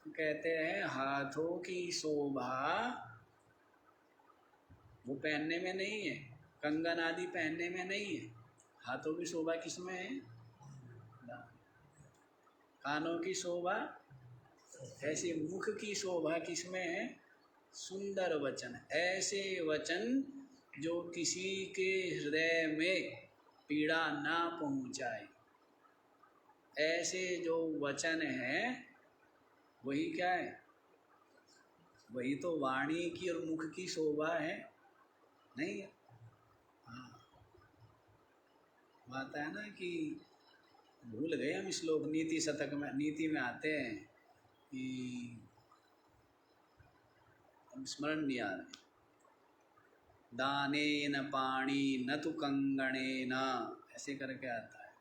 तो कहते हैं हाथों की शोभा वो पहनने में नहीं है, कंगन आदि पहनने में नहीं है, हाथों की शोभा किसमें है? कानों की शोभा, ऐसे मुख की शोभा किसमें है? सुंदर वचन, ऐसे वचन जो किसी के हृदय में पीड़ा ना पहुंचाए, ऐसे जो वचन है वही क्या है? वही तो वाणी की और मुख की शोभा है, नहीं? हाँ, बात है ना कि भूल गए हम श्लोक, नीति शतक में, नीति में आते हैं कि हम स्मरण नहीं आ रहे, दाने न पाणी न तो कंगणे न, ऐसे करके आता है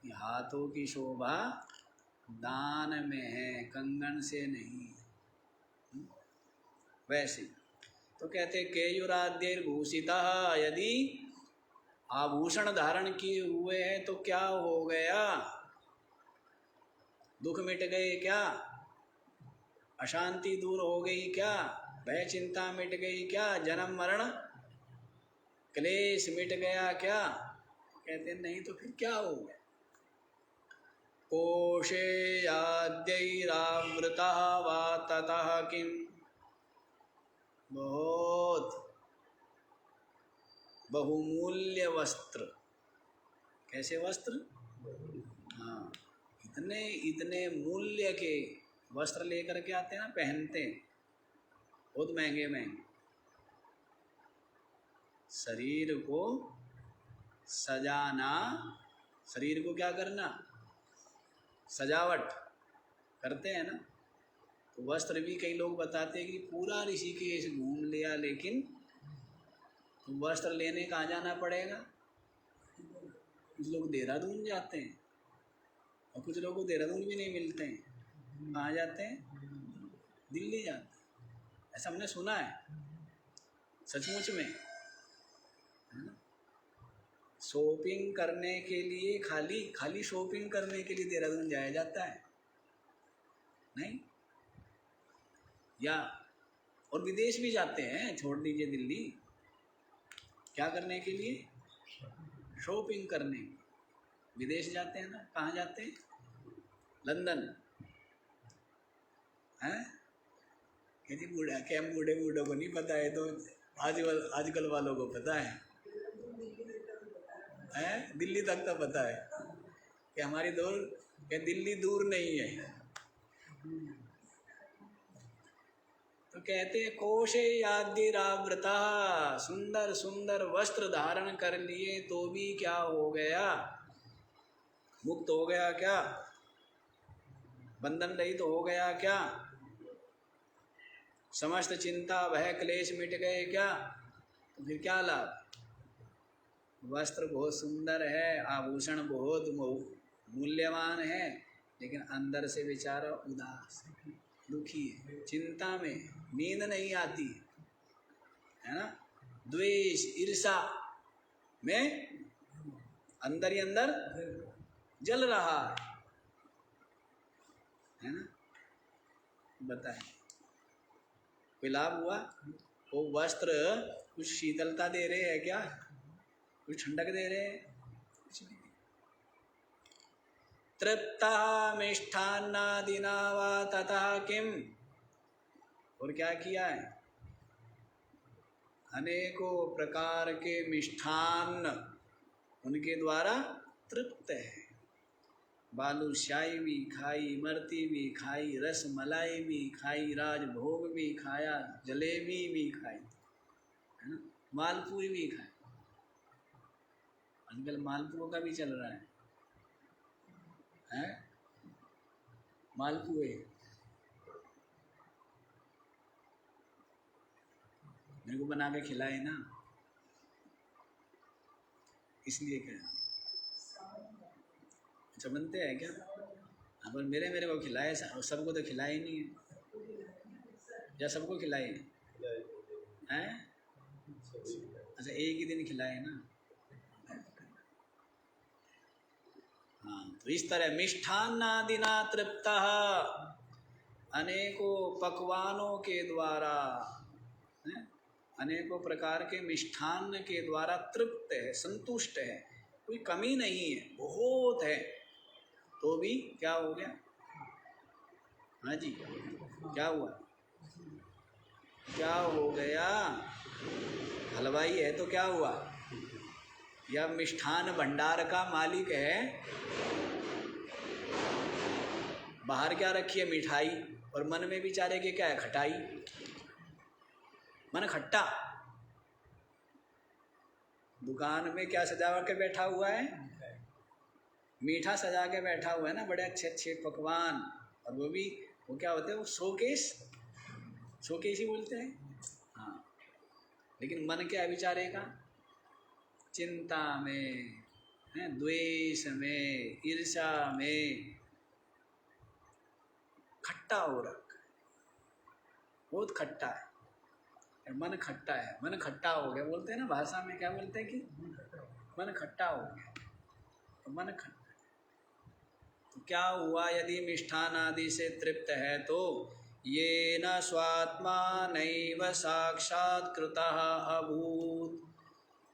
कि हाथों की शोभा दान में है, कंगन से नहीं। वैसे तो कहते केयुराद्यैर्भूषितः, यदि आभूषण धारण किए हुए हैं तो क्या हो गया? दुख मिट गए क्या? अशांति दूर हो गई क्या? भय चिंता मिट गई क्या? जन्म मरण क्लेश मिट गया क्या? कहते नहीं, तो फिर क्या हो गया? कोशे आद्यैरावृतः वा ततः किम, बहुत बहुमूल्य वस्त्र, कैसे वस्त्र? हाँ, इतने इतने मूल्य के वस्त्र लेकर के आते हैं ना, पहनते हैं, बहुत महंगे महंगे। शरीर को सजाना, शरीर को क्या करना? सजावट करते हैं ना, तो वस्त्र भी कई लोग बताते हैं कि पूरा ऋषिकेश घूम लिया, लेकिन वस्त्र लेने कहाँ जाना पड़ेगा? कुछ लोग देहरादून जाते हैं, और कुछ लोगों को देहरादून भी नहीं मिलते हैं, कहाँ जाते हैं? दिल्ली जाते हैं, ऐसा हमने सुना है, सचमुच में। शॉपिंग करने के लिए, खाली खाली शॉपिंग करने के लिए देहरादून जाया जाता है, नहीं? या और विदेश भी जाते हैं, छोड़ दीजिए दिल्ली, क्या करने के लिए? शॉपिंग करने। विदेश जाते हैं ना, कहाँ जाते हैं? लंदन, हैं? कहती बूढ़ा क्या, बूढ़े बूढ़ों को नहीं पता है, तो आजकल वालों को पता है, दिल्ली तक तो पता है कि हमारी दूर, कि दिल्ली दूर नहीं है। तो कहते हैं कोशे यादिरावृता, सुंदर सुंदर वस्त्र धारण कर लिए तो भी क्या हो गया, मुक्त हो गया क्या, बंधन रहित तो हो गया क्या, समस्त चिंता भय क्लेश मिट गए क्या, तो फिर क्या लाभ। वस्त्र बहुत सुंदर है, आभूषण बहुत मूल्यवान है, लेकिन अंदर से बेचारा उदास दुखी है, चिंता में, नींद नहीं आती है ना, द्वेष ईर्षा में अंदर ही अंदर जल रहा है ना। बताए कोई लाभ हुआ, वो वस्त्र कुछ शीतलता दे रहे हैं क्या, कुछ ठंडक दे रहे हैं, कुछ नहीं। तृप्ता मिष्ठान्नादिना वा ततः किम, और क्या किया है, अनेकों प्रकार के मिष्ठान्न उनके द्वारा तृप्त है। बालूशाही भी खाई, इमरती भी खाई, रस मलाई भी खाई, राजभोग भी खाया, जलेबी भी खाई, है ना, मालपुरी भी खाई। आजकल मालपुओं का भी चल रहा है, मालपुए मेरे को बना के खिलाए ना, इसलिए क्या, अच्छा बनते हैं क्या, हाँ, पर मेरे को खिलाए, सबको तो खिलाए ही नहीं है, या सबको खिलाए हैं, अच्छा एक ही दिन खिलाए ना। हाँ, तो इस तरह मिष्ठान्नादिना तृप्तः, अनेकों पकवानों के द्वारा, अनेकों प्रकार के मिष्ठान्न के द्वारा तृप्त है, संतुष्ट है, कोई कमी नहीं है, बहुत है, तो भी क्या हो गया, हाँ जी क्या हुआ, क्या हो गया, हलवाई है तो क्या हुआ, या मिष्ठान भंडार का मालिक है, बाहर क्या रखी है, मिठाई, और मन में बेचारे के क्या है, खटाई, मन खट्टा, दुकान में क्या सजा के बैठा हुआ है, मीठा सजा के बैठा हुआ है ना, बड़े अच्छे अच्छे पकवान, और वो भी वो क्या होते हैं, वो शोकेस ही बोलते हैं, हाँ, लेकिन मन क्या है बेचारे का, चिंता में, द्वेष में, ईर्ष्या में, खट्टा हो रखा, बहुत खट्टा है, मन खट्टा है, मन खट्टा हो गया, बोलते हैं ना भाषा में, क्या बोलते हैं कि मन खट्टा हो गया, तो मन खट्टा, तो क्या हुआ, यदि मिष्ठान आदि से तृप्त है तो ये न स्वात्मा नैव साक्षात्कृतः अभूत,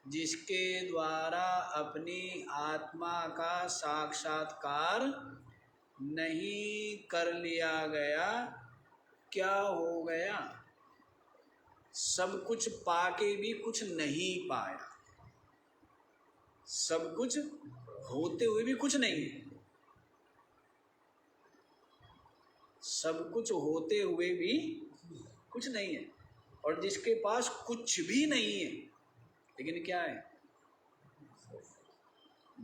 जिसके द्वारा अपनी आत्मा का साक्षात्कार नहीं कर लिया गया, क्या हो गया, सब कुछ पाके भी कुछ नहीं पाया, सब कुछ होते हुए भी कुछ नहीं, सब कुछ होते हुए भी कुछ नहीं है, और जिसके पास कुछ भी नहीं है, लेकिन क्या है,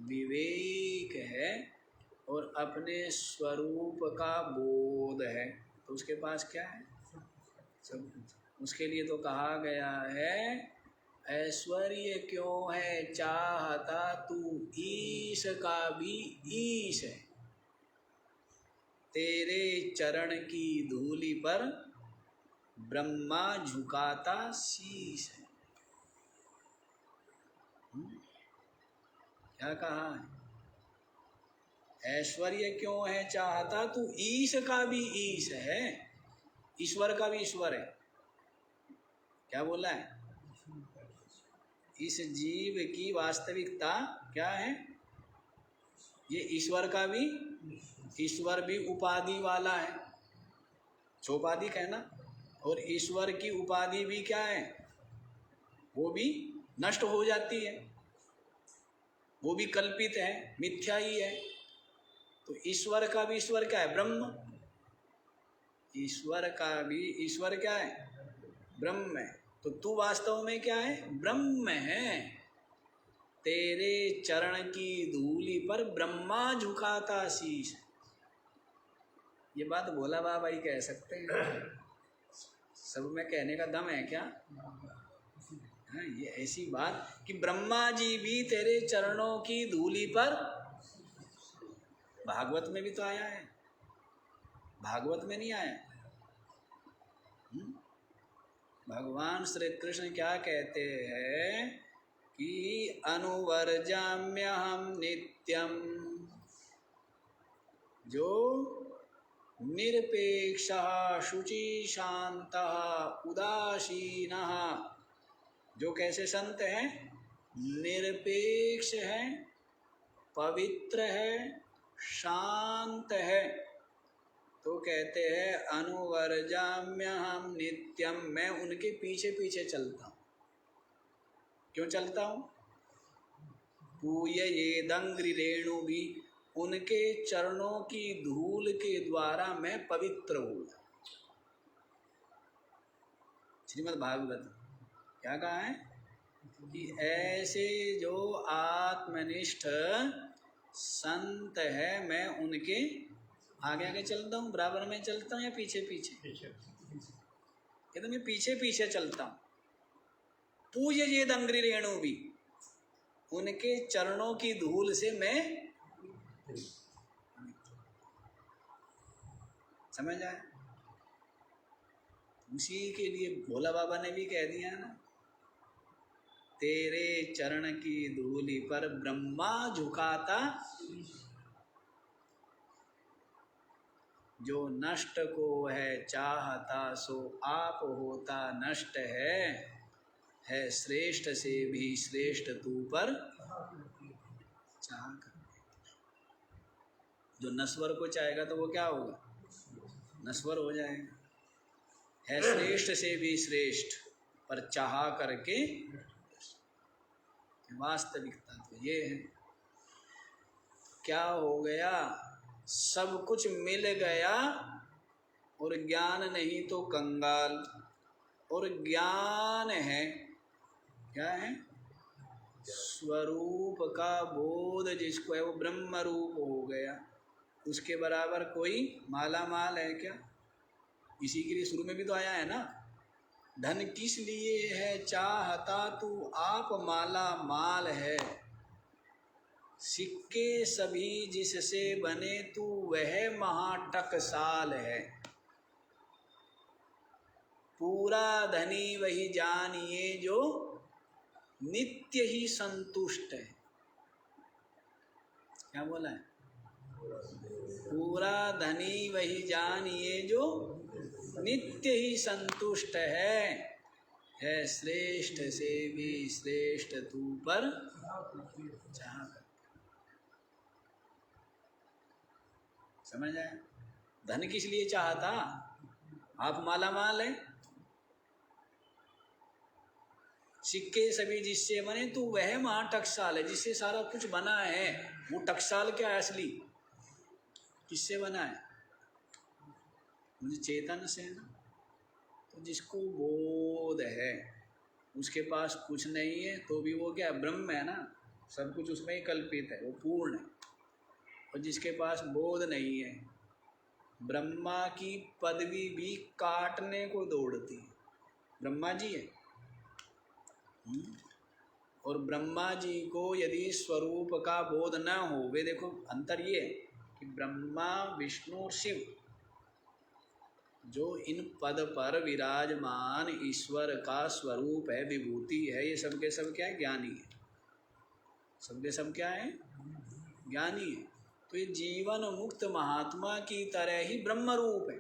विवेक है और अपने स्वरूप का बोध है, तो उसके पास क्या है, सब कुछ। उसके लिए तो कहा गया है, ऐश्वर्य क्यों है चाहता तू, ईश का भी ईश है, तेरे चरण की धूलि पर ब्रह्मा झुकाता शीश है। क्या कहा है, ऐश्वर्य क्यों है चाहता तू, ईश का भी ईश है, ईश्वर का भी ईश्वर है, क्या बोला है, इस जीव की वास्तविकता क्या है, ये ईश्वर का भी, ईश्वर भी उपाधि वाला है, सोपाधि कहना, और ईश्वर की उपाधि भी क्या है, वो भी नष्ट हो जाती है, वो भी कल्पित है, मिथ्या ही है। तो ईश्वर का भी ईश्वर क्या है, ब्रह्म। ईश्वर का भी ईश्वर क्या है, ब्रह्म है। तो तू वास्तव में क्या है, ब्रह्म है। तेरे चरण की धूलि पर ब्रह्मा झुकाता शीश। ये बात भोला बाबा ही कह सकते हैं, सब में कहने का दम है क्या? हाँ, ये ऐसी बात कि ब्रह्मा जी भी तेरे चरणों की धूलि पर, भागवत में भी तो आया है, भागवत में नहीं आया? भगवान श्री कृष्ण क्या कहते हैं कि अनुवर्जाम्यहं नित्यम, जो निरपेक्षः शुचि शान्तः उदासीनः, जो कैसे संत हैं, निरपेक्ष है, पवित्र है, शांत है, तो कहते हैं अनुवर्जाम्यहं नित्यम, मैं उनके पीछे पीछे चलता हूँ। क्यों चलता हूँ? पूययेदंघ्रि रेणु भी, उनके चरणों की धूल के द्वारा मैं पवित्र हो गया। श्रीमद् भागवत क्या कहा है कि ऐसे जो आत्मनिष्ठ संत है, मैं उनके आगे आगे चलता हूँ, बराबर में चलता हूँ या पीछे पीछे? ये तो मैं पीछे पीछे चलता हूँ। पूययेदंघ्रि रेणु भी, उनके चरणों की धूल से मैं, समझ आए? उसी के लिए भोला बाबा ने भी कह दिया ना, तेरे चरण की धूलि पर ब्रह्मा झुकाता, जो नष्ट को है चाहता सो आप होता नष्ट है श्रेष्ठ से भी श्रेष्ठ तू पर चाह कर। जो नश्वर को चाहेगा तो वो क्या होगा, नश्वर हो जाएगा। है श्रेष्ठ से भी श्रेष्ठ पर चाह करके, वास्तविकता तो ये है। क्या हो गया, सब कुछ मिल गया और ज्ञान नहीं तो कंगाल। और ज्ञान है, क्या है, स्वरूप का बोध जिसको है, वो ब्रह्म रूप हो गया। उसके बराबर कोई माला माल है क्या? इसी के लिए शुरू में भी तो आया है ना, धन किस लिए है चाहता तू आप माला माल है, सिक्के सभी जिससे बने तू वह महाटकसाल है। पूरा धनी वही जानिए जो नित्य ही संतुष्ट है। क्या बोला है? पूरा धनी वही जानिए जो नित्य ही संतुष्ट है श्रेष्ठ से भी श्रेष्ठ तू पर चाह कर। समझ आए? धन किस लिए चाहता? आप माला माल है, सिक्के सभी जिससे बने तो वह महा टकसाल है, जिससे सारा कुछ बना है। वो टकसाल क्या है असली, किससे बना है? मुझे चेतन से है ना। तो जिसको बोध है, उसके पास कुछ नहीं है तो भी वो क्या, ब्रह्म है ना, सब कुछ उसमें ही कल्पित है, वो पूर्ण है। और जिसके पास बोध नहीं है, ब्रह्मा की पदवी भी काटने को दौड़ती है। ब्रह्मा जी है, और ब्रह्मा जी को यदि स्वरूप का बोध न हो, वे देखो अंतर ये है कि ब्रह्मा विष्णु और शिव जो इन पद पर विराजमान ईश्वर का स्वरूप है, विभूति है, ये सब के सब क्या है, ज्ञानी है। सब के सब क्या है, ज्ञानी है। तो ये जीवन मुक्त महात्मा की तरह ही ब्रह्म रूप है।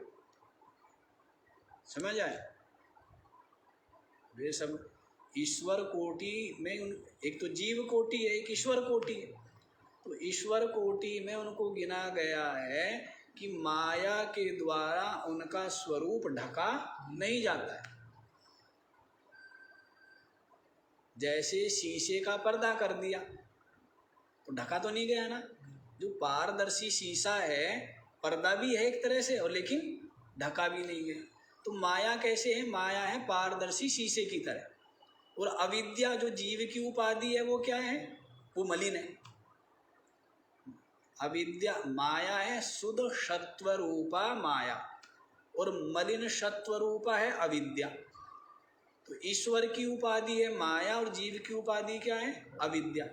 समझ आए? वे सब ईश्वर कोटि में, एक तो जीव कोटि है, एक ईश्वर कोटि है। तो ईश्वर कोटि में उनको गिना गया है कि माया के द्वारा उनका स्वरूप ढका नहीं जाता है। जैसे शीशे का पर्दा कर दिया तो ढका तो नहीं गया ना। जो पारदर्शी शीशा है, पर्दा भी है एक तरह से और लेकिन ढका भी नहीं गया। तो माया कैसे है? माया है पारदर्शी शीशे की तरह। और अविद्या जो जीव की उपाधि है वो क्या है? वो मलिन है। अविद्या माया है शुद्ध सत्व रूपा माया और मलिन सत्व रूपा है अविद्या। तो ईश्वर की उपाधि है माया और जीव की उपाधि क्या है? अविद्या।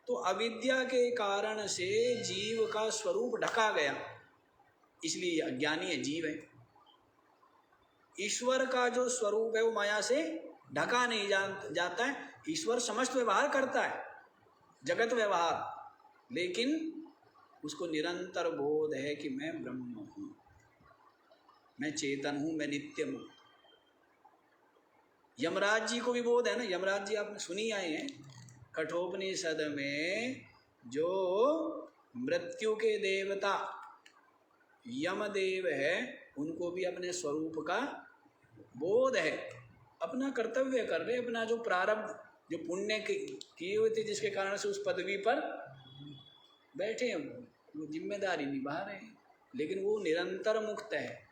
तो अविद्या के कारण से जीव का स्वरूप ढका गया, इसलिए अज्ञानी है, जीव है। ईश्वर का जो स्वरूप है वो माया से ढका नहीं जाता है। ईश्वर समस्त व्यवहार करता है, जगत व्यवहार, लेकिन उसको निरंतर बोध है कि मैं ब्रह्म हूँ, मैं चेतन हूँ, मैं नित्य हूँ। यमराज जी को भी बोध है ना। यमराज जी आपने सुनी आए हैं कठोपनिषद में, जो मृत्यु के देवता यमदेव है उनको भी अपने स्वरूप का बोध है। अपना कर्तव्य कर रहे, अपना जो प्रारब्ध जो पुण्य किए हुए थे जिसके कारण से उस पदवी पर बैठे हैं, वो जिम्मेदारी निभा रहे हैं। लेकिन वो निरंतर मुक्त है,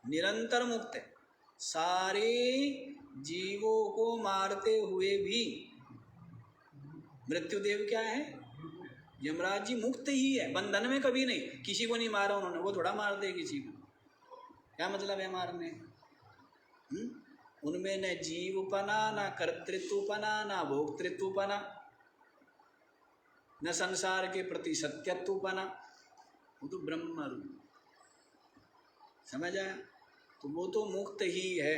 निरंतर मुक्त है। सारे जीवों को मारते हुए भी मृत्युदेव क्या है? यमराज जी मुक्त ही है, बंधन में कभी नहीं। किसी को नहीं मारा उन्होंने, वो थोड़ा मार दे किसी को। क्या मतलब है मारने? उनमें न जीवपना, न कर्तृत्वपना, न भोक्तृत्वपना, न संसार के प्रति सत्यत्वपना। वो तो ब्रह्म रूप, समझ आया? तो वो तो मुक्त ही है।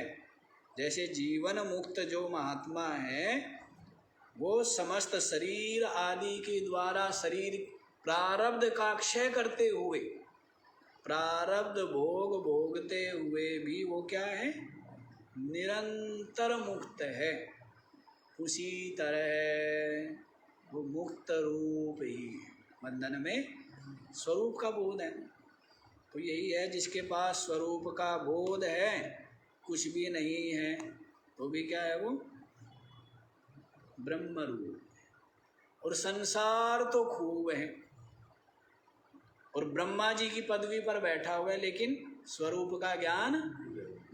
जैसे जीवन मुक्त जो महात्मा है वो समस्त शरीर आदि के द्वारा शरीर प्रारब्ध का क्षय करते हुए, प्रारब्ध भोग भोगते हुए भी वो क्या है? निरंतर मुक्त है। उसी तरह वो मुक्त रूप ही है, बंधन में स्वरूप का बोध है। तो यही है, जिसके पास स्वरूप का बोध है, कुछ भी नहीं है तो भी क्या है? वो ब्रह्म रूप। और संसार तो खूब है और ब्रह्मा जी की पदवी पर बैठा हुआ है, लेकिन स्वरूप का ज्ञान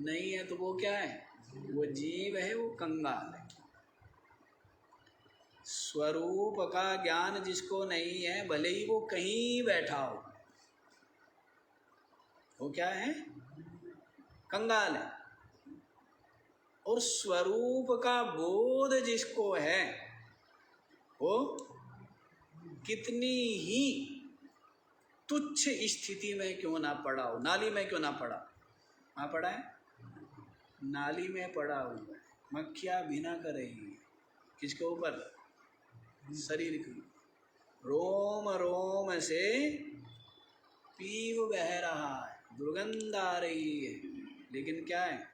नहीं है। तो वो क्या है? वो जीव है, वो कंगाल है। स्वरूप का ज्ञान जिसको नहीं है, भले ही वो कहीं बैठा हो, वो क्या है? कंगाल है। और स्वरूप का बोध जिसको है, वो कितनी ही तुच्छ स्थिति में क्यों ना पड़ा हो, नाली में क्यों ना पड़ा, वहाँ पड़ा है, नाली में पड़ा हुआ है, मक्खियाँ बिना कर रही है। किसके ऊपर? शरीर की। रोम रोम से पीव बह रहा है, दुर्गंध आ रही है, लेकिन क्या है?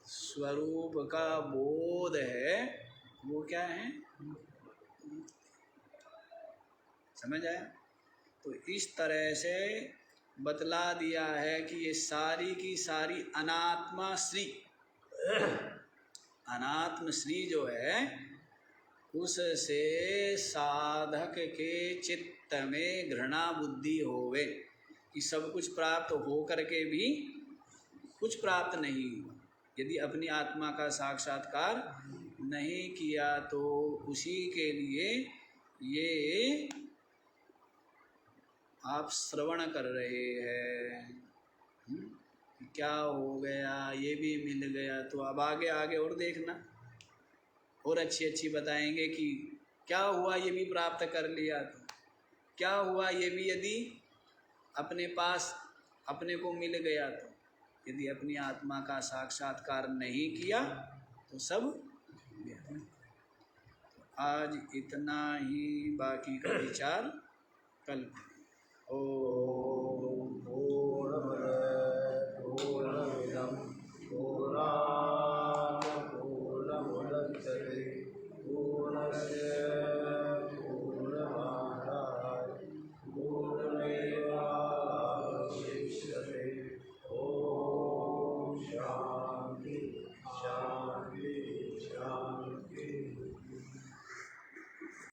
स्वरूप का बोध है, वो क्या है? समझ आया? तो इस तरह से बतला दिया है कि ये सारी की सारी अनात्मा श्री, अनात्म श्री जो है, उससे साधक के चित्त में घृणा बुद्धि होवे कि सब कुछ प्राप्त हो करके भी कुछ प्राप्त नहीं। यदि अपनी आत्मा का साक्षात्कार नहीं किया तो उसी के लिए ये आप श्रवण कर रहे हैं। क्या हो गया, ये भी मिल गया, तो अब आगे आगे और देखना, और अच्छी अच्छी बताएंगे कि क्या हुआ ये भी प्राप्त कर लिया तो क्या हुआ ये भी यदि अपने पास अपने को मिल गया तो। यदि अपनी आत्मा का साक्षात्कार नहीं किया तो सब व्यर्थ। आज इतना ही, बाकी का विचार कल। ओ